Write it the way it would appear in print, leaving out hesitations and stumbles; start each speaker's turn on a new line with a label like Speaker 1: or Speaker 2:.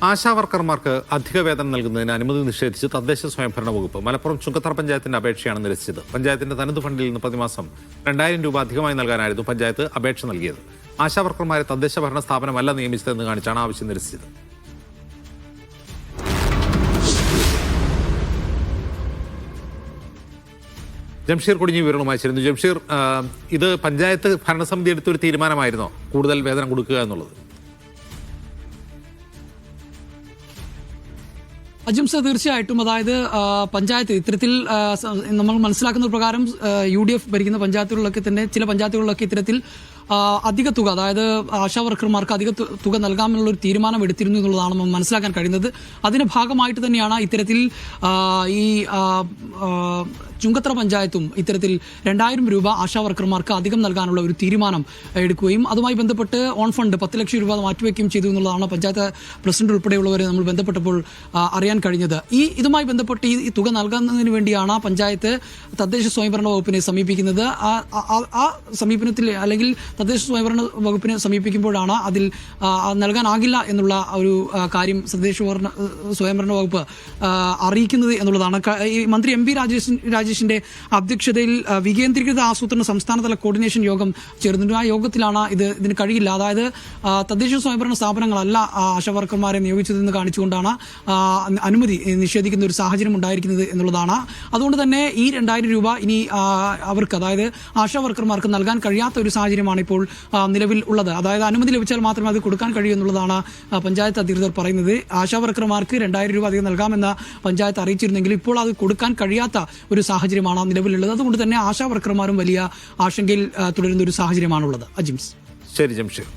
Speaker 1: ആശാവർക്കർമാർക്ക് അധിക വേതനം നൽകുന്നതിന് അനുമതി നിഷേധിച്ച് തദ്ദേശ സ്വയംഭരണ വകുപ്പ് മലപ്പുറം ചുങ്കത്തറ പഞ്ചായത്തിന്റെ അപേക്ഷയാണ് നിരസിച്ചത്. പഞ്ചായത്തിന്റെ തനത് ഫണ്ടിൽ നിന്ന് പ്രതിമാസം 2000 രൂപ അധികമായി നൽകാനായിരുന്നു പഞ്ചായത്ത് അപേക്ഷ നൽകിയത്. ആശാവർക്കർമാരെ തദ്ദേശ ഭരണ സ്ഥാപനമല്ല നിയമിച്ചതെന്ന് കാണിച്ചാണ് ആവശ്യം നിരസിച്ചത്. ജംഷീർ കൊടിഞ്ഞി വിവരങ്ങളുമായി ചേരുന്നു. ജംഷീർ, ഇത് പഞ്ചായത്ത് ഭരണസമിതി എടുത്തൊരു തീരുമാനമായിരുന്നോ കൂടുതൽ വേതനം കൊടുക്കുക എന്നുള്ളത്?
Speaker 2: അജിംസ, തീർച്ചയായിട്ടും. അതായത് പഞ്ചായത്ത് ഇത്തരത്തിൽ നമ്മൾ മനസ്സിലാക്കുന്ന പ്രകാരം UDF ഭരിക്കുന്ന പഞ്ചായത്തുകളിലൊക്കെ തന്നെ ചില പഞ്ചായത്തുകളിലൊക്കെ ഇത്തരത്തിൽ അധിക തുക, അതായത് ആശാ വർക്കർമാർക്ക് അധിക തുക നൽകാമെന്നുള്ള ഒരു തീരുമാനം എടുത്തിരുന്നു എന്നുള്ളതാണ് നമ്മൾ മനസ്സിലാക്കാൻ കഴിയുന്നത്. അതിന്റെ ഭാഗമായിട്ട് തന്നെയാണ് ഇത്തരത്തിൽ ഈ ചുങ്കത്തറ പഞ്ചായത്തും ഇത്തരത്തിൽ 2000 രൂപ ആശാ വർക്കർമാർക്ക് അധികം നൽകാനുള്ള ഒരു തീരുമാനം എടുക്കുകയും അതുമായി ബന്ധപ്പെട്ട് ഓൺ ഫണ്ട് 10 ലക്ഷം രൂപ മാറ്റിവെക്കുകയും ചെയ്തു എന്നുള്ളതാണ് പഞ്ചായത്ത് പ്രസിഡന്റ് ഉൾപ്പെടെയുള്ളവരെ നമ്മൾ ബന്ധപ്പെട്ടപ്പോൾ അറിയാൻ കഴിഞ്ഞത്. ഇതുമായി ബന്ധപ്പെട്ട് ഈ തുക നൽകുന്നതിന് വേണ്ടിയാണ് പഞ്ചായത്ത് തദ്ദേശ സ്വയംഭരണ വകുപ്പിനെ സമീപിക്കുന്നത്. ആ സമീപനത്തിൽ അല്ലെങ്കിൽ തദ്ദേശ സ്വയംഭരണ സമീപിക്കുമ്പോഴാണ് അതിൽ നൽകാനാകില്ല എന്നുള്ള ഒരു കാര്യം തദ്ദേശ സ്വയംഭരണ വകുപ്പ് അറിയിക്കുന്നത് എന്നുള്ളതാണ്. മന്ത്രി MP രാജേഷിന്റെ അധ്യക്ഷതയിൽ വികേന്ദ്രീകൃത ആസൂത്രണ സംസ്ഥാനതല കോർഡിനേഷൻ യോഗം ചേർന്നിട്ടുണ്ട്. ആ യോഗത്തിലാണ് ഇതിന് കഴിയില്ല, അതായത് തദ്ദേശ സ്വയംഭരണ സ്ഥാപനങ്ങളല്ല ആശാവർക്കർമാരെ നിയോഗിച്ചതെന്ന് കാണിച്ചുകൊണ്ടാണ് അനുമതി നിഷേധിക്കുന്ന ഒരു സാഹചര്യം ഉണ്ടായിരിക്കുന്നത് എന്നുള്ളതാണ്. അതുകൊണ്ട് തന്നെ ഈ 2000 രൂപ ഇനി അവർക്ക്, അതായത് ആശാ വർക്കർമാർക്ക് നൽകാൻ കഴിയാത്ത ഒരു സാഹചര്യമാണ് ഇപ്പോൾ നിലവിൽ ഉള്ളത്. അതായത് അനുമതി ലഭിച്ചാൽ മാത്രമേ അത് കൊടുക്കാൻ കഴിയൂ എന്നുള്ളതാണ് പഞ്ചായത്ത് അധികൃതർ പറയുന്നത്. ആശാ വർക്കർമാർക്ക് 2000 രൂപ അധികം നൽകാമെന്ന് പഞ്ചായത്ത് അറിയിച്ചിരുന്നെങ്കിൽ ഇപ്പോൾ അത് കൊടുക്കാൻ കഴിയാത്ത ഒരു സാഹചര്യമാണ് നിലവിലുള്ളത്. അതുകൊണ്ട് തന്നെ ആശാ വർക്കർമാരും വലിയ ആശങ്കയിൽ തുടരുന്ന ഒരു സാഹചര്യമാണുള്ളത്. അജിംസ്.
Speaker 1: ശരി ജംഷീർ.